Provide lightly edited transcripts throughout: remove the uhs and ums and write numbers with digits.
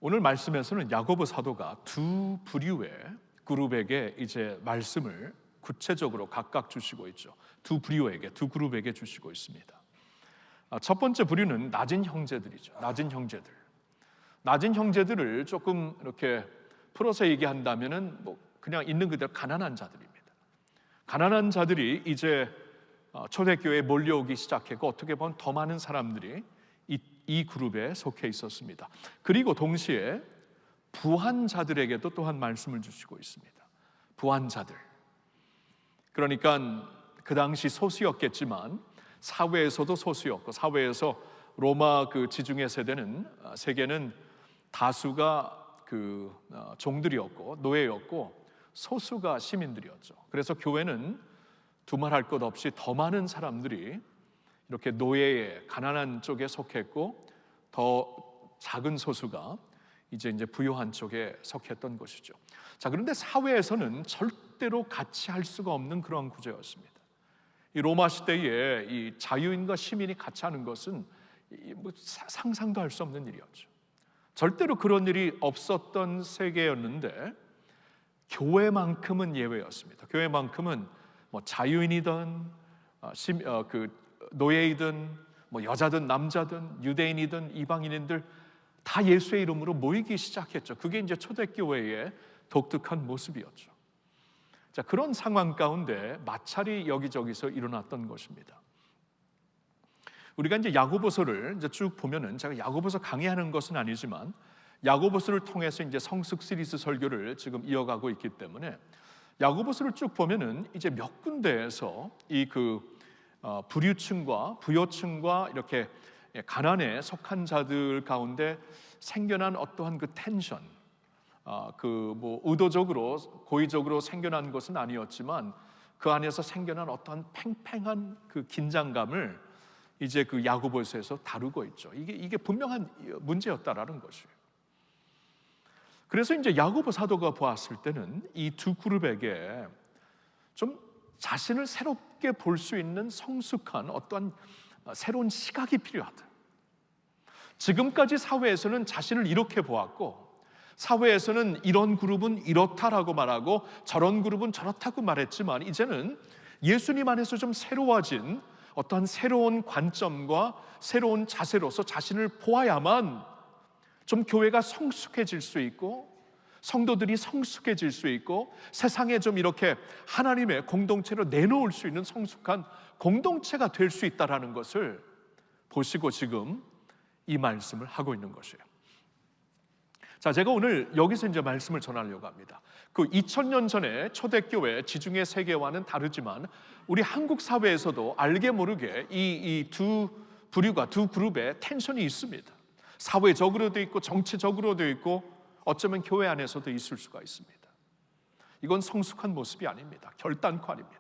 오늘 말씀에서는 야고보 사도가 두 부류의 그룹에게 이제 말씀을 구체적으로 각각 주시고 있죠. 두 부류에게, 두 그룹에게 주시고 있습니다. 첫 번째 부류는 낮은 형제들이죠. 낮은 형제들. 낮은 형제들을 조금 이렇게 풀어서 얘기한다면은 그냥 있는 그대로 가난한 자들입니다. 가난한 자들이 이제 초대교회에 몰려오기 시작했고, 어떻게 보면 더 많은 사람들이 이 그룹에 속해 있었습니다. 그리고 동시에 부한자들에게도 또한 말씀을 주시고 있습니다. 부한자들. 그러니까 그 당시 소수였겠지만 사회에서도 소수였고, 사회에서 로마 그 지중해 세계는 다수가 종들이었고 노예였고 소수가 시민들이었죠. 그래서 교회는 두말할 것 없이 더 많은 사람들이 이렇게 노예의 가난한 쪽에 속했고, 더 작은 소수가 이제 부유한 쪽에 속했던 것이죠. 자, 그런데 사회에서는 절대로 같이 할 수가 없는 그런 구조였습니다. 이 로마 시대에 이 자유인과 시민이 같이 하는 것은 상상도 할 수 없는 일이었죠. 절대로 그런 일이 없었던 세계였는데, 교회만큼은 예외였습니다. 교회만큼은 자유인이든 노예이든 여자든 남자든 유대인이든 이방인들 다 예수의 이름으로 모이기 시작했죠. 그게 이제 초대교회의 독특한 모습이었죠. 자, 그런 상황 가운데 마찰이 여기저기서 일어났던 것입니다. 우리가 이제 야고보서를 이제 쭉 보면은, 제가 야고보서 강의하는 것은 아니지만 야고보서를 통해서 이제 성숙 시리즈 설교를 지금 이어가고 있기 때문에 야고보서를 쭉 보면은 이제 몇 군데에서 부류층과 부요층과 이렇게 가난에 속한 자들 가운데 생겨난 어떠한 그 텐션, 의도적으로 고의적으로 생겨난 것은 아니었지만 그 안에서 생겨난 어떠한 팽팽한 그 긴장감을 이제 그 야고보서에서 다루고 있죠. 이게 분명한 문제였다라는 것이에요. 그래서 이제 야고보 사도가 보았을 때는 이 두 그룹에게 좀 자신을 새롭게 볼 수 있는 성숙한 어떠한 새로운 시각이 필요하다. 지금까지 사회에서는 자신을 이렇게 보았고, 사회에서는 이런 그룹은 이렇다라고 말하고 저런 그룹은 저렇다고 말했지만, 이제는 예수님 안에서 좀 새로워진 어떠한 새로운 관점과 새로운 자세로서 자신을 보아야만 좀 교회가 성숙해질 수 있고, 성도들이 성숙해질 수 있고, 세상에 좀 이렇게 하나님의 공동체로 내놓을 수 있는 성숙한 공동체가 될 수 있다라는 것을 보시고 지금 이 말씀을 하고 있는 것이에요. 자, 제가 오늘 여기서 이제 말씀을 전하려고 합니다. 2000년 전에 초대교회 지중해 세계와는 다르지만 우리 한국 사회에서도 알게 모르게 이 두 부류가, 두 그룹의 텐션이 있습니다. 사회적으로도 있고 정치적으로도 있고 어쩌면 교회 안에서도 있을 수가 있습니다. 이건 성숙한 모습이 아닙니다. 결단코 아닙니다.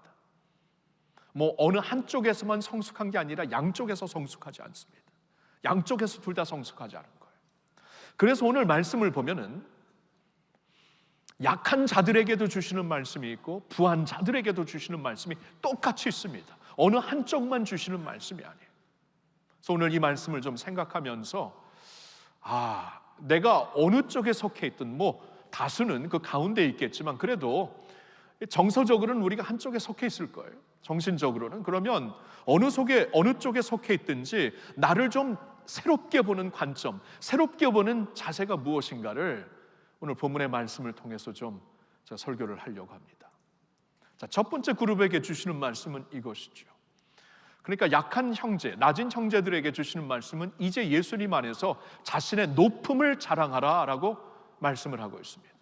어느 한쪽에서만 성숙한 게 아니라 양쪽에서 성숙하지 않습니다. 양쪽에서 둘 다 성숙하지 않은 거예요. 그래서 오늘 말씀을 보면은 약한 자들에게도 주시는 말씀이 있고 부한 자들에게도 주시는 말씀이 똑같이 있습니다. 어느 한쪽만 주시는 말씀이 아니에요. 그래서 오늘 이 말씀을 좀 생각하면서 내가 어느 쪽에 속해 있든, 다수는 그 가운데 있겠지만 그래도 정서적으로는 우리가 한쪽에 속해 있을 거예요. 정신적으로는. 그러면 어느 쪽에 속해 있든지 나를 좀 새롭게 보는 관점, 새롭게 보는 자세가 무엇인가를 오늘 본문의 말씀을 통해서 좀 제가 설교를 하려고 합니다. 자, 첫 번째 그룹에게 주시는 말씀은 이것이죠. 그러니까 약한 형제, 낮은 형제들에게 주시는 말씀은 이제 예수님 안에서 자신의 높음을 자랑하라 라고 말씀을 하고 있습니다.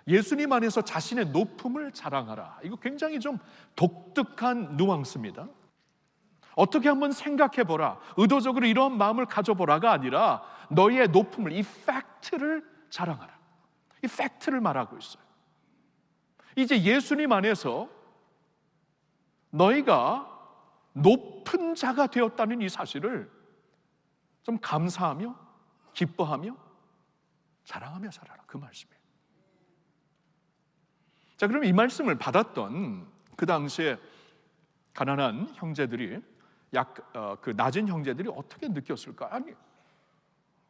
예수님 안에서 자신의 높음을 자랑하라. 이거 굉장히 좀 독특한 뉘앙스입니다. 어떻게 한번 생각해보라, 의도적으로 이런 마음을 가져보라가 아니라 너희의 높음을, 이 팩트를 자랑하라. 이 팩트를 말하고 있어요. 이제 예수님 안에서 너희가 높은 자가 되었다는 이 사실을 좀 감사하며 기뻐하며 자랑하며 살아라, 그 말씀이에요. 자, 그럼 이 말씀을 받았던 그 당시에 가난한 형제들이 그 낮은 형제들이 어떻게 느꼈을까? 아니,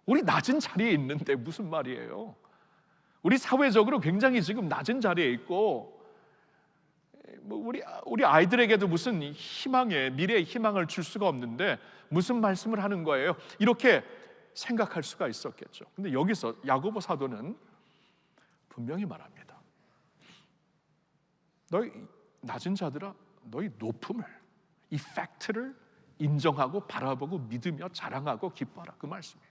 우리 낮은 자리에 있는데 무슨 말이에요? 우리 사회적으로 굉장히 지금 낮은 자리에 있고, 우리 아이들에게도 무슨 희망의 미래의 희망을 줄 수가 없는데 무슨 말씀을 하는 거예요? 이렇게 생각할 수가 있었겠죠. 근데 여기서 야고보 사도는 분명히 말합니다. 너희 낮은 자들아, 너희 높음을, 이 팩트를 인정하고 바라보고 믿으며 자랑하고 기뻐하라, 그 말씀이에요.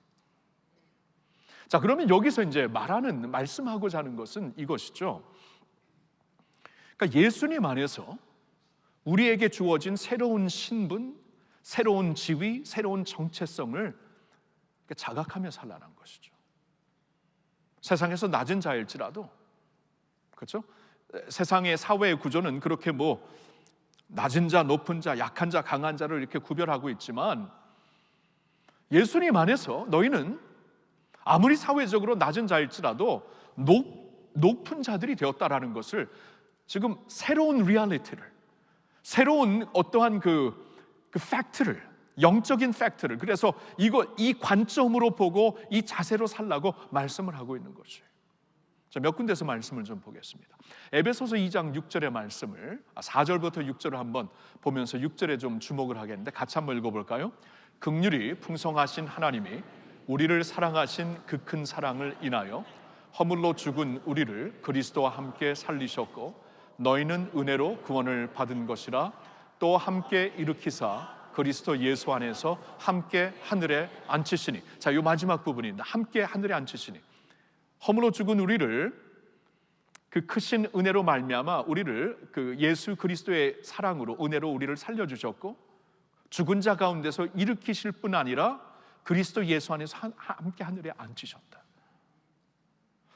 자, 그러면 여기서 이제 말씀하고자 하는 것은 이것이죠. 그러니까 예수님 안에서 우리에게 주어진 새로운 신분, 새로운 지위, 새로운 정체성을 자각하며 살라는 것이죠. 세상에서 낮은 자일지라도, 그렇죠? 세상의 사회의 구조는 그렇게 낮은 자, 높은 자, 약한 자, 강한 자를 이렇게 구별하고 있지만, 예수님 안에서 너희는 아무리 사회적으로 낮은 자일지라도 높은 자들이 되었다라는 것을, 지금 새로운 리얼리티를, 새로운 어떠한 그 팩트를, 영적인 팩트를, 그래서 이 관점으로 보고 이 자세로 살라고 말씀을 하고 있는 것이에요. 자, 몇 군데서 말씀을 좀 보겠습니다. 에베소서 2장 6절의 말씀을 4절부터 6절을 한번 보면서 6절에 좀 주목을 하겠는데, 같이 한번 읽어볼까요? 긍휼이 풍성하신 하나님이 우리를 사랑하신 그 큰 사랑을 인하여 허물로 죽은 우리를 그리스도와 함께 살리셨고, 너희는 은혜로 구원을 받은 것이라. 또 함께 일으키사 그리스도 예수 안에서 함께 하늘에 앉히시니. 자, 이 마지막 부분입니다. 함께 하늘에 앉히시니. 허물로 죽은 우리를 그 크신 은혜로 말미암아 우리를 그 예수 그리스도의 사랑으로, 은혜로 우리를 살려주셨고, 죽은 자 가운데서 일으키실 뿐 아니라 그리스도 예수 안에서 함께 하늘에 앉히셨다.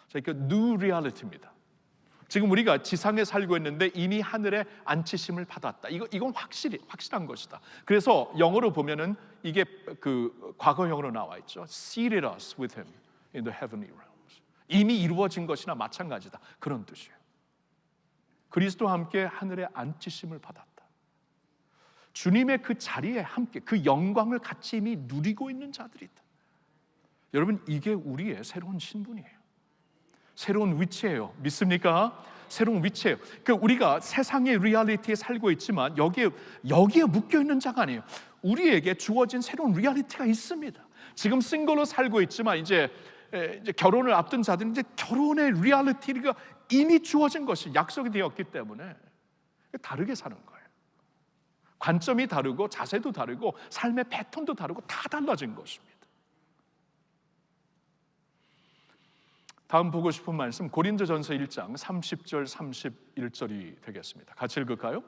자, 이게 new reality입니다. 지금 우리가 지상에 살고 있는데 이미 하늘에 앉히심을 받았다. 이건 확실한 것이다. 그래서 영어로 보면은 이게 그 과거형으로 나와 있죠. Seated us with him in the heavenly realms. 이미 이루어진 것이나 마찬가지다, 그런 뜻이에요. 그리스도와 함께 하늘에 앉히심을 받았다. 주님의 그 자리에 함께 그 영광을 같이 이미 누리고 있는 자들이다. 여러분, 이게 우리의 새로운 신분이에요. 새로운 위치예요. 믿습니까? 새로운 위치예요. 우리가 세상의 리얼리티에 살고 있지만 여기에 묶여 있는 자가 아니에요. 우리에게 주어진 새로운 리얼리티가 있습니다. 지금 싱글로 살고 있지만 이제 결혼을 앞둔 자들은 이제 결혼의 리얼리티가 이미 주어진 것이 약속이 되었기 때문에 다르게 사는 거예요. 관점이 다르고 자세도 다르고 삶의 패턴도 다르고 다 달라진 것입니다. 다음 보고 싶은 말씀, 고린도전서 1장 30절 31절이 되겠습니다. 같이 읽을까요?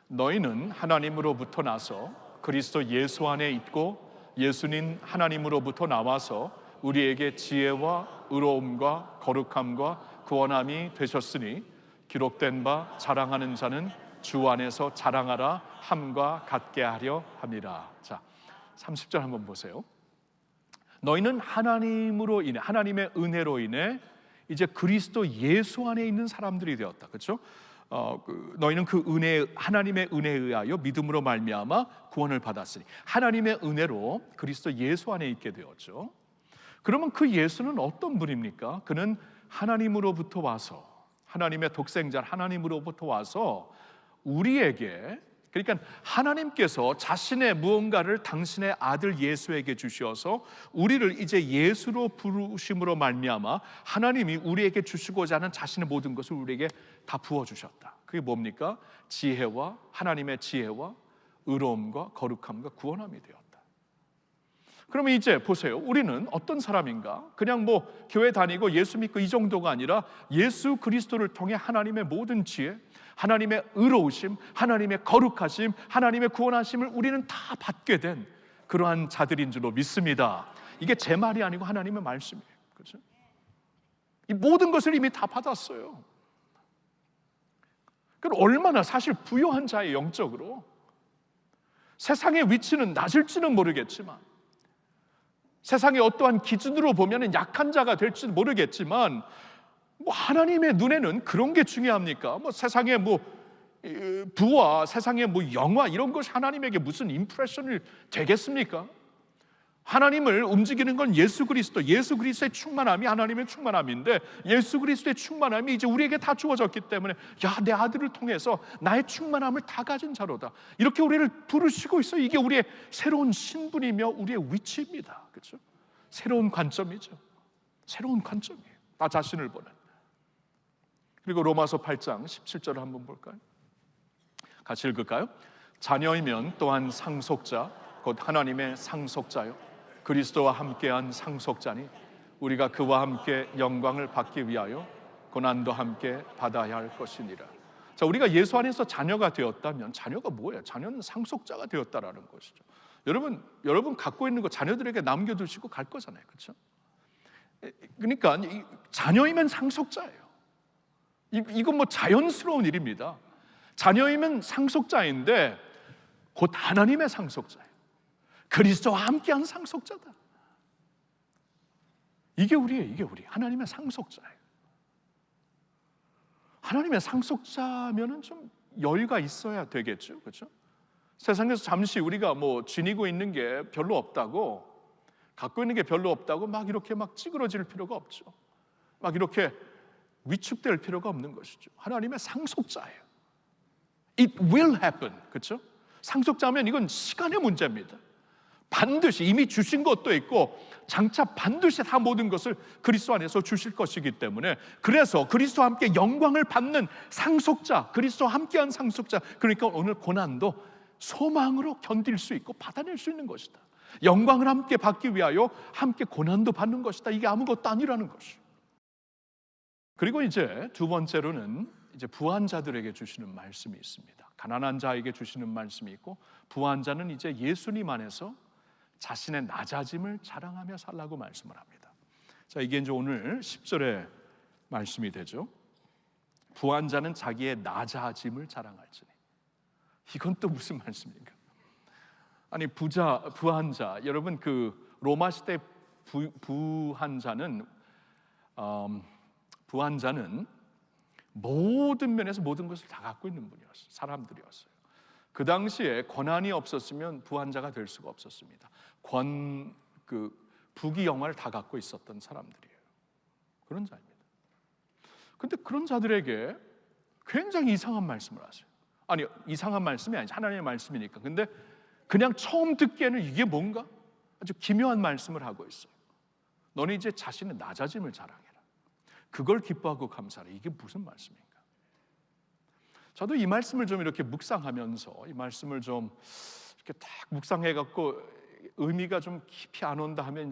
너희는 하나님으로부터 나서 그리스도 예수 안에 있고, 예수는 하나님으로부터 나와서 우리에게 지혜와 의로움과 거룩함과 구원함이 되셨으니, 기록된 바 자랑하는 자는 주 안에서 자랑하라 함과 같게 하려 함이라. 자, 30절 한번 보세요. 너희는 하나님으로 인해, 하나님의 은혜로 인해 이제 그리스도 예수 안에 있는 사람들이 되었다. 그렇죠? 너희는 그 은혜, 하나님의 은혜에 의하여 믿음으로 말미암아 구원을 받았으니, 하나님의 은혜로 그리스도 예수 안에 있게 되었죠. 그러면 그 예수는 어떤 분입니까? 그는 하나님으로부터 와서, 하나님의 독생자 하나님으로부터 와서 우리에게, 그러니까 하나님께서 자신의 무언가를 당신의 아들 예수에게 주셔서 우리를 이제 예수로 부르심으로 말미암아 하나님이 우리에게 주시고자 하는 자신의 모든 것을 우리에게 다 부어주셨다. 그게 뭡니까? 지혜와, 하나님의 지혜와 의로움과 거룩함과 구원함이 되었다. 그러면 이제 보세요. 우리는 어떤 사람인가? 그냥 교회 다니고 예수 믿고 이 정도가 아니라 예수 그리스도를 통해 하나님의 모든 지혜, 하나님의 의로우심, 하나님의 거룩하심, 하나님의 구원하심을 우리는 다 받게 된 그러한 자들인 줄로 믿습니다. 이게 제 말이 아니고 하나님의 말씀이에요. 그렇죠? 이 모든 것을 이미 다 받았어요. 그럼 얼마나 사실 부유한 자의 영적으로, 세상의 위치는 낮을지는 모르겠지만, 세상의 어떠한 기준으로 보면 약한 자가 될지도 모르겠지만, 하나님의 눈에는 그런 게 중요합니까? 세상의 부와 세상의 영화 이런 것이 하나님에게 무슨 임프레션을 되겠습니까? 하나님을 움직이는 건 예수 그리스도의 충만함이 하나님의 충만함인데, 예수 그리스도의 충만함이 이제 우리에게 다 주어졌기 때문에 야, 내 아들을 통해서 나의 충만함을 다 가진 자로다, 이렇게 우리를 부르시고 있어요. 이게 우리의 새로운 신분이며 우리의 위치입니다. 그렇죠? 새로운 관점이죠. 새로운 관점이에요. 나 자신을 보는. 그리고 로마서 8장 17절을 한번 볼까요? 같이 읽을까요? 자녀이면 또한 상속자 곧 하나님의 상속자요 그리스도와 함께한 상속자니 우리가 그와 함께 영광을 받기 위하여 고난도 함께 받아야 할 것이니라. 자, 우리가 예수 안에서 자녀가 되었다면, 자녀가 뭐예요? 자녀는 상속자가 되었다라는 것이죠. 여러분 갖고 있는 거 자녀들에게 남겨두시고 갈 거잖아요, 그렇죠? 그러니까 자녀이면 상속자예요. 이건 뭐 자연스러운 일입니다. 자녀이면 상속자인데 곧 하나님의 상속자예요. 그리스도와 함께한 상속자다. 이게 우리 하나님의 상속자예요. 하나님의 상속자면은 좀 여유가 있어야 되겠죠, 그렇죠? 세상에서 잠시 우리가 뭐 지니고 있는 게 별로 없다고, 갖고 있는 게 별로 없다고 막 이렇게 막 찌그러질 필요가 없죠. 막 이렇게 위축될 필요가 없는 것이죠. 하나님의 상속자예요. It will happen, 그렇죠? 상속자면 이건 시간의 문제입니다. 반드시 이미 주신 것도 있고 장차 반드시 다 모든 것을 그리스도 안에서 주실 것이기 때문에, 그래서 그리스도와 함께 영광을 받는 상속자, 그리스도와 함께한 상속자, 그러니까 오늘 고난도 소망으로 견딜 수 있고 받아낼 수 있는 것이다. 영광을 함께 받기 위하여 함께 고난도 받는 것이다. 이게 아무것도 아니라는 것이죠. 그리고 이제 두 번째로는 이제 부한 자들에게 주시는 말씀이 있습니다. 가난한 자에게 주시는 말씀이 있고, 부한 자는 이제 예수님 안에서 자신의 낮아짐을 자랑하며 살라고 말씀을 합니다. 자, 이게 이제 오늘 10절의 말씀이 되죠. 부한 자는 자기의 낮아짐을 자랑할지니. 이건 또 무슨 말씀입니까? 아니, 부한 자, 여러분 그 로마 시대 부한 자는 모든 면에서 모든 것을 다 갖고 있는 분이었어요. 사람들이었어요. 그 당시에 권한이 없었으면 부한자가 될 수가 없었습니다. 부귀 영화를 다 갖고 있었던 사람들이에요. 그런 자입니다. 근데 그런 자들에게 굉장히 이상한 말씀을 하세요. 아니, 이상한 말씀이 아니지, 하나님의 말씀이니까. 근데 그냥 처음 듣기에는 이게 뭔가 아주 기묘한 말씀을 하고 있어요. 너는 이제 자신의 낮아짐을 자랑해라. 그걸 기뻐하고 감사하라. 이게 무슨 말씀인가? 저도 이 말씀을 좀 이렇게 묵상하면서, 이 말씀을 좀 이렇게 딱 묵상해갖고 의미가 좀 깊이 안 온다 하면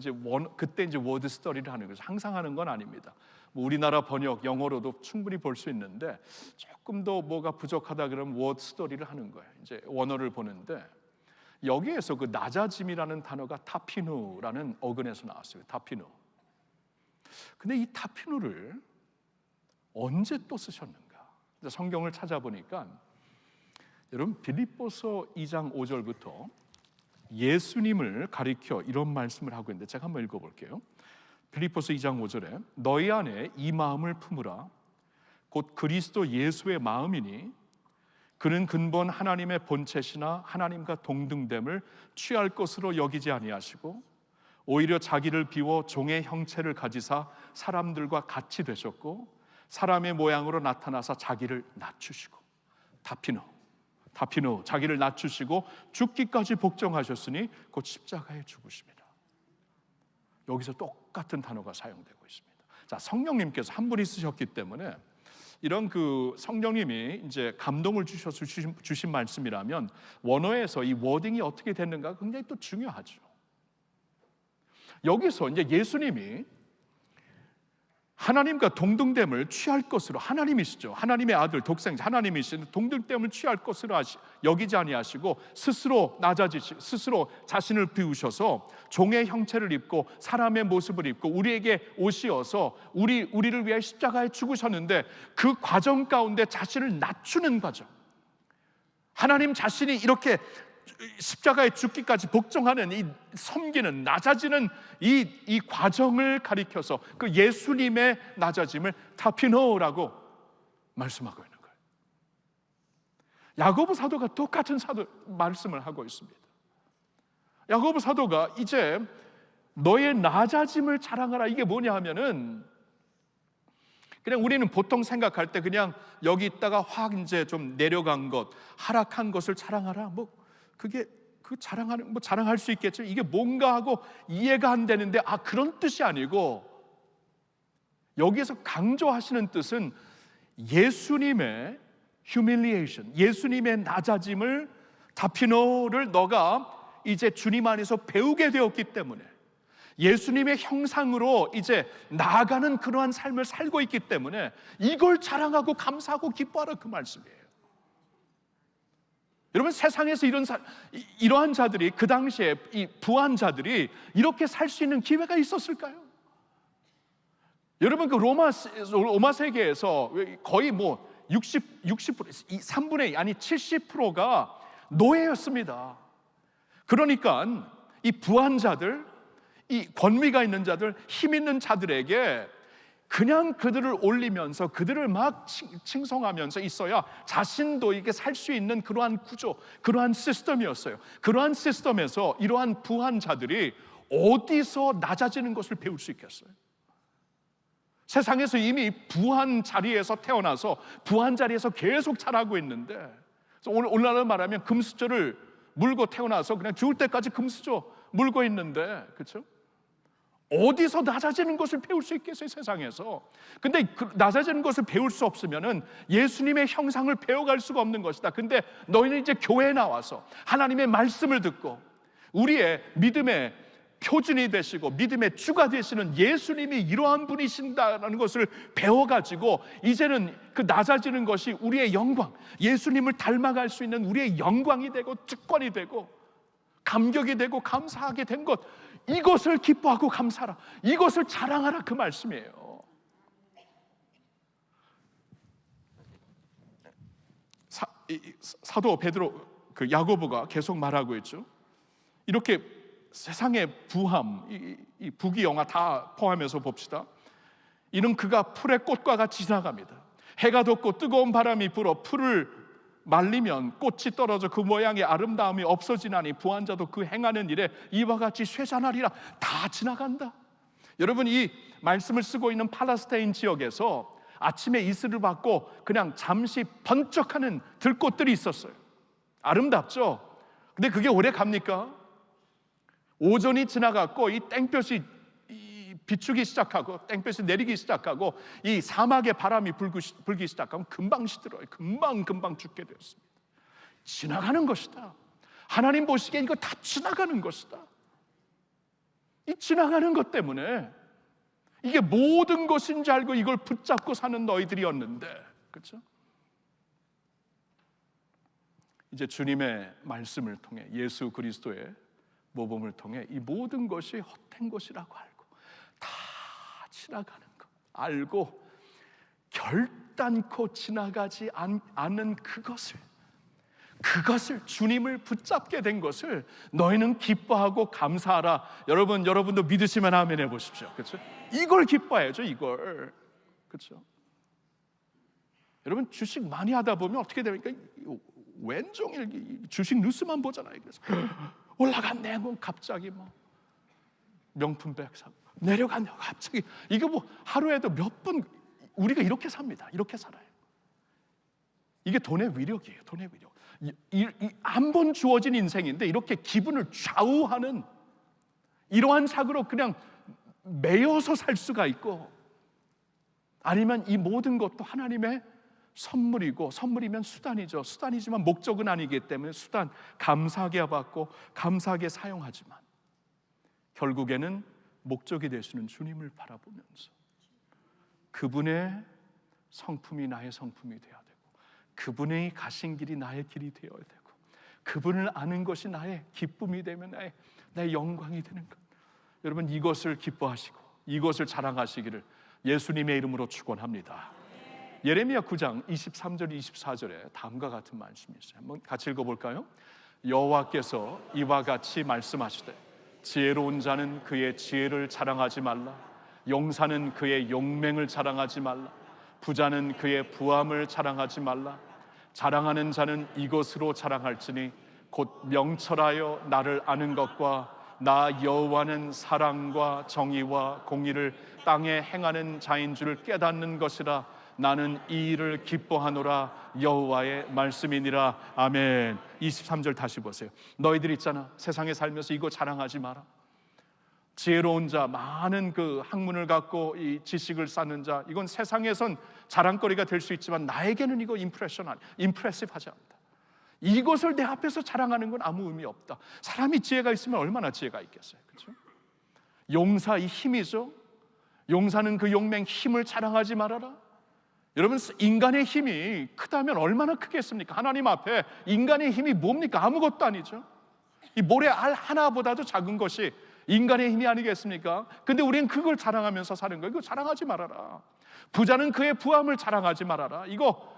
그때 이제 워드 스터디를 하는 거죠. 항상 하는 건 아닙니다. 뭐 우리나라 번역 영어로도 충분히 볼 수 있는데, 조금 더 뭐가 부족하다 그러면 워드 스터디를 하는 거예요. 이제 원어를 보는데, 여기에서 그 낮아짐이라는 단어가 타피누라는 어근에서 나왔어요. 타피누. 근데 이 타피누를 언제 또 쓰셨는가? 성경을 찾아보니까, 여러분 빌립보서 2장 5절부터 예수님을 가리켜 이런 말씀을 하고 있는데, 제가 한번 읽어볼게요. 빌립보서 2장 5절에 너희 안에 이 마음을 품으라. 곧 그리스도 예수의 마음이니 그는 근본 하나님의 본체시나 하나님과 동등됨을 취할 것으로 여기지 아니하시고 오히려 자기를 비워 종의 형체를 가지사 사람들과 같이 되셨고 사람의 모양으로 나타나사 자기를 낮추시고, 타피노, 자기를 낮추시고 죽기까지 복종하셨으니 곧 십자가에 죽으십니다. 여기서 똑같은 단어가 사용되고 있습니다. 자, 성령님께서 한 분이 쓰셨기 때문에 이런 그 성령님이 이제 감동을 주셔서 주신 말씀이라면, 원어에서 이 워딩이 어떻게 됐는가 굉장히 또 중요하죠. 여기서 이제 예수님이 하나님과 동등됨을 취할 것으로, 하나님이시죠. 하나님의 아들, 독생자 하나님이신 동등됨을 취할 것으로 여기지 아니하시고 스스로 스스로 자신을 비우셔서 종의 형체를 입고 사람의 모습을 입고 우리에게 옷이어서 우리를 위해 십자가에 죽으셨는데, 그 과정 가운데 자신을 낮추는 과정, 하나님 자신이 이렇게 십자가에 죽기까지 복종하는 이 섬기는, 낮아지는 이 과정을 가리켜서 그 예수님의 낮아짐을 타피노라고 말씀하고 있는 거예요. 야고보 사도가 똑같은 말씀을 하고 있습니다. 야고보 사도가 이제 너의 낮아짐을 자랑하라. 이게 뭐냐 하면은 그냥 우리는 보통 생각할 때 그냥 여기 있다가 확 이제 좀 내려간 것, 하락한 것을 자랑하라. 뭐 그게 그 자랑하는 뭐 자랑할 수 있겠죠. 이게 뭔가 하고 이해가 안 되는데 그런 뜻이 아니고 여기에서 강조하시는 뜻은 예수님의 humiliation, 예수님의 낮아짐을 다피노를 너가 이제 주님 안에서 배우게 되었기 때문에 예수님의 형상으로 이제 나아가는 그러한 삶을 살고 있기 때문에 이걸 자랑하고 감사하고 기뻐하라, 그 말씀이에요. 여러분, 세상에서 이러한 자들이, 그 당시에 이 부한 자들이 이렇게 살 수 있는 기회가 있었을까요? 여러분, 그 로마 세계에서 거의 뭐 60%, 3분의 2, 아니 70%가 노예였습니다. 그러니까 이 부한 자들, 이 권위가 있는 자들, 힘 있는 자들에게 그냥 그들을 올리면서 그들을 막 칭송하면서 있어야 자신도 이게 살 수 있는 그러한 구조, 그러한 시스템이었어요. 그러한 시스템에서 이러한 부한 자들이 어디서 낮아지는 것을 배울 수 있겠어요? 세상에서 이미 부한 자리에서 태어나서 부한 자리에서 계속 자라고 있는데, 오늘날로 말하면 금수저를 물고 태어나서 그냥 죽을 때까지 금수저 물고 있는데, 그렇죠? 어디서 낮아지는 것을 배울 수 있겠어요, 세상에서? 근데 그 낮아지는 것을 배울 수 없으면은 예수님의 형상을 배워갈 수가 없는 것이다. 근데 너희는 이제 교회에 나와서 하나님의 말씀을 듣고 우리의 믿음의 표준이 되시고 믿음의 주가 되시는 예수님이 이러한 분이신다라는 것을 배워가지고 이제는 그 낮아지는 것이 우리의 영광, 예수님을 닮아갈 수 있는 우리의 영광이 되고 특권이 되고 감격이 되고 감사하게 된 것, 이것을 기뻐하고 감사하라, 이것을 자랑하라, 그 말씀이에요. 사도 베드로, 그 야고보가 계속 말하고 있죠. 이렇게 세상의 부함, 이 부귀영화 다 포함해서 봅시다. 이는 그가 풀의 꽃과 같이 지나갑니다. 해가 돋고 뜨거운 바람이 불어 풀을 말리면 꽃이 떨어져 그 모양의 아름다움이 없어지나니 부한 자도 그 행하는 일에 이와 같이 쇠잔하리라. 다 지나간다. 여러분, 이 말씀을 쓰고 있는 팔레스타인 지역에서 아침에 이슬을 받고 그냥 잠시 번쩍하는 들꽃들이 있었어요. 아름답죠? 근데 그게 오래 갑니까? 오전이 지나갔고 이 땡볕이 비추기 시작하고 땡볕이 내리기 시작하고 이 사막의 바람이 불기 시작하면 금방 시들어요. 금방 죽게 되었습니다. 지나가는 것이다. 하나님 보시기엔 이거 다 지나가는 것이다. 이 지나가는 것 때문에 이게 모든 것인 줄 알고 이걸 붙잡고 사는 너희들이었는데, 그렇죠? 이제 주님의 말씀을 통해, 예수 그리스도의 모범을 통해 이 모든 것이 헛된 것이라고 알고 다 지나가는 것 알고 결단코 지나가지 않는 그것을 주님을 붙잡게 된 것을 너희는 기뻐하고 감사하라. 여러분도 믿으시면 아멘 해보십시오. 그렇죠? 이걸 기뻐해야죠. 이걸. 그렇죠? 여러분, 주식 많이 하다 보면 어떻게 됩니까? 왼종일 주식 뉴스만 보잖아요. 그래서 올라갔네, 뭐 갑자기 뭐 명품백 사고 내려갔네, 갑자기. 이거 뭐 하루에도 몇 번 우리가 이렇게 삽니다. 이렇게 살아요. 이게 돈의 위력이에요. 돈의 위력. 한 번 주어진 인생인데 이렇게 기분을 좌우하는 이러한 사고로 그냥 매여서 살 수가 있고, 아니면 이 모든 것도 하나님의 선물이고, 선물이면 수단이죠. 수단이지만 목적은 아니기 때문에 수단, 감사하게 받고 감사하게 사용하지만 결국에는 목적이 되시는 주님을 바라보면서 그분의 성품이 나의 성품이 되어야 되고, 그분의 가신 길이 나의 길이 되어야 되고, 그분을 아는 것이 나의 기쁨이 되면 나의 영광이 되는 것. 여러분, 이것을 기뻐하시고 이것을 자랑하시기를 예수님의 이름으로 축원합니다. 예레미야 9장 23절 24절에 다음과 같은 말씀이 있어요. 한번 같이 읽어볼까요? 여호와께서 이와 같이 말씀하시되 지혜로운 자는 그의 지혜를 자랑하지 말라. 용사는 그의 용맹을 자랑하지 말라. 부자는 그의 부함을 자랑하지 말라. 자랑하는 자는 이것으로 자랑할지니 곧 명철하여 나를 아는 것과 나 여호와는 사랑과 정의와 공의를 땅에 행하는 자인 줄을 깨닫는 것이라. 나는 이 일을 기뻐하노라. 여호와의 말씀이니라. 아멘. 23절 다시 보세요. 너희들 있잖아, 세상에 살면서 이거 자랑하지 마라. 지혜로운 자, 많은 그 학문을 갖고 이 지식을 쌓는 자, 이건 세상에선 자랑거리가 될 수 있지만 나에게는 이거 임프레시브하지 않다. 이것을 내 앞에서 자랑하는 건 아무 의미 없다. 사람이 지혜가 있으면 얼마나 지혜가 있겠어요, 그렇죠? 용사, 이 힘이죠. 용사는 그 용맹 힘을 자랑하지 말아라. 여러분, 인간의 힘이 크다면 얼마나 크겠습니까? 하나님 앞에 인간의 힘이 뭡니까? 아무것도 아니죠. 이 모래 알 하나보다도 작은 것이 인간의 힘이 아니겠습니까? 근데 우리는 그걸 자랑하면서 사는 거예요. 이거 자랑하지 말아라. 부자는 그의 부함을 자랑하지 말아라. 이거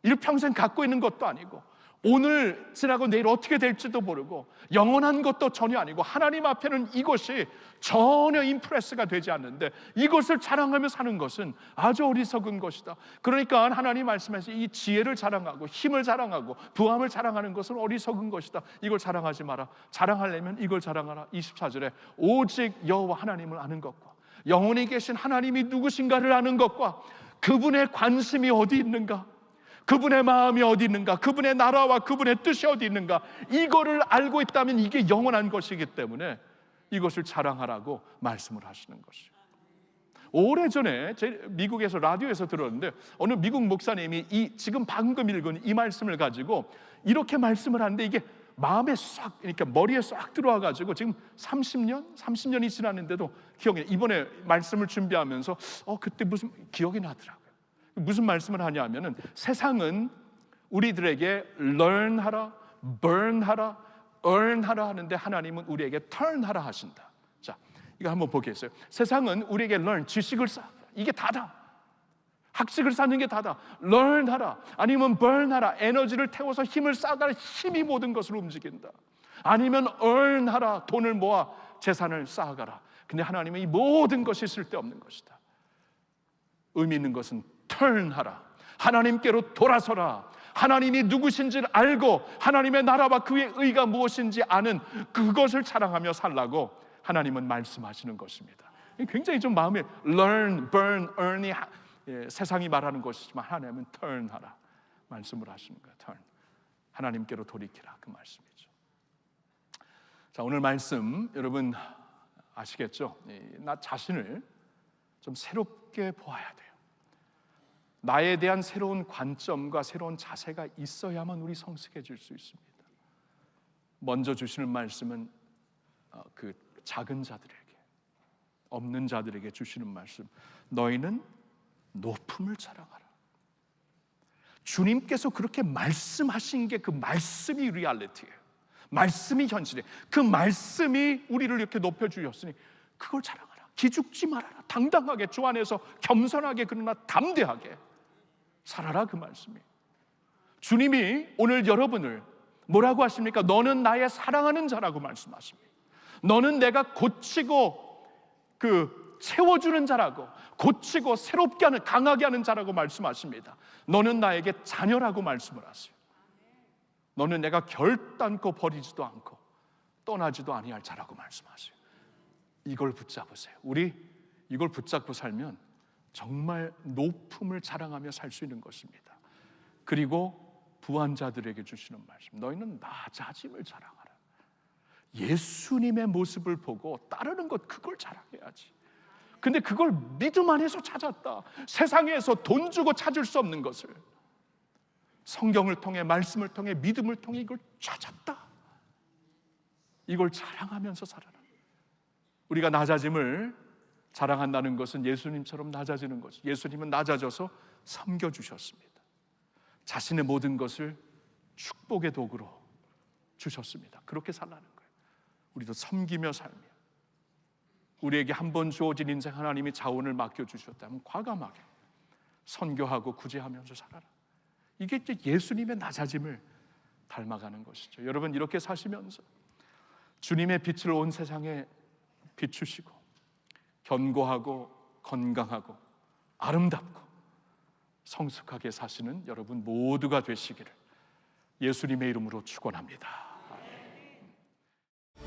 일평생 갖고 있는 것도 아니고, 오늘 지나고 내일 어떻게 될지도 모르고, 영원한 것도 전혀 아니고, 하나님 앞에는 이것이 전혀 임프레스가 되지 않는데 이것을 자랑하며 사는 것은 아주 어리석은 것이다. 그러니까 하나님 말씀에서 이 지혜를 자랑하고 힘을 자랑하고 부함을 자랑하는 것은 어리석은 것이다. 이걸 자랑하지 마라. 자랑하려면 이걸 자랑하라. 24절에 오직 여호와 하나님을 아는 것과 영원히 계신 하나님이 누구신가를 아는 것과 그분의 관심이 어디 있는가, 그분의 마음이 어디 있는가, 그분의 나라와 그분의 뜻이 어디 있는가, 이거를 알고 있다면 이게 영원한 것이기 때문에 이것을 자랑하라고 말씀을 하시는 것이죠. 오래전에 미국에서 라디오에서 들었는데 어느 미국 목사님이 지금 방금 읽은 이 말씀을 가지고 이렇게 말씀을 하는데 이게 마음에 싹, 그러니까 머리에 싹 들어와 가지고 지금 30년이 지났는데도 기억이, 이번에 말씀을 준비하면서 그때 무슨 기억이 나더라고요. 무슨 말씀을 하냐면은 세상은 우리들에게 learn 하라, burn 하라, earn 하라 하는데 하나님은 우리에게 turn 하라 하신다. 자, 이거 한번 보겠어요. 세상은 우리에게 learn, 지식을 쌓아, 이게 다다. 학식을 쌓는 게 다다. learn 하라, 아니면 burn 하라, 에너지를 태워서 힘을 쌓아라. 힘이 모든 것을 움직인다. 아니면 earn 하라, 돈을 모아 재산을 쌓아가라. 근데 하나님은 이 모든 것이 쓸데없는 것이다. 의미 있는 것은 turn 하라, 하나님께로 돌아서라. 하나님이 누구신지를 알고 하나님의 나라와 그의 의가 무엇인지 아는 그것을 자랑하며 살라고 하나님은 말씀하시는 것입니다. 굉장히 좀 마음에 learn, burn, earn이 세상이 말하는 것이지만 하나님은 turn 하라 말씀을 하시는 거예요. turn, 하나님께로 돌이키라, 그 말씀이죠. 자, 오늘 말씀 여러분 아시겠죠? 나 자신을 좀 새롭게 보아야 돼요. 나에 대한 새로운 관점과 새로운 자세가 있어야만 우리 성숙해질 수 있습니다. 먼저 주시는 말씀은 그 작은 자들에게, 없는 자들에게 주시는 말씀, 너희는 높음을 자랑하라. 주님께서 그렇게 말씀하신 게 그 말씀이 리얼리티예요. 말씀이 현실이에요. 그 말씀이 우리를 이렇게 높여주셨으니 그걸 자랑하라. 기죽지 말아라. 당당하게 주 안에서 겸손하게, 그러나 담대하게 살아라, 그 말씀이에요. 주님이 오늘 여러분을 뭐라고 하십니까? 너는 나의 사랑하는 자라고 말씀하십니다. 너는 내가 고치고 채워주는 자라고, 고치고 새롭게 하는, 강하게 하는 자라고 말씀하십니다. 너는 나에게 자녀라고 말씀을 하세요. 너는 내가 결단코 버리지도 않고 떠나지도 아니할 자라고 말씀하세요. 이걸 붙잡으세요. 우리 이걸 붙잡고 살면 정말 높음을 자랑하며 살 수 있는 것입니다. 그리고 부한자들에게 주시는 말씀, 너희는 낮아짐을 자랑하라. 예수님의 모습을 보고 따르는 것, 그걸 자랑해야지. 근데 그걸 믿음 안에서 찾았다. 세상에서 돈 주고 찾을 수 없는 것을 성경을 통해, 말씀을 통해, 믿음을 통해 이걸 찾았다. 이걸 자랑하면서 살아라. 우리가 낮아짐을 자랑한다는 것은 예수님처럼 낮아지는 것이죠. 예수님은 낮아져서 섬겨주셨습니다. 자신의 모든 것을 축복의 도구로 주셨습니다. 그렇게 살라는 거예요. 우리도 섬기며 살며, 우리에게 한 번 주어진 인생 하나님이 자원을 맡겨주셨다면 과감하게 선교하고 구제하면서 살아라. 이게 이제 예수님의 낮아짐을 닮아가는 것이죠. 여러분, 이렇게 사시면서 주님의 빛을 온 세상에 비추시고 견고하고 건강하고 아름답고 성숙하게 사시는 여러분 모두가 되시기를 예수님의 이름으로 축원합니다.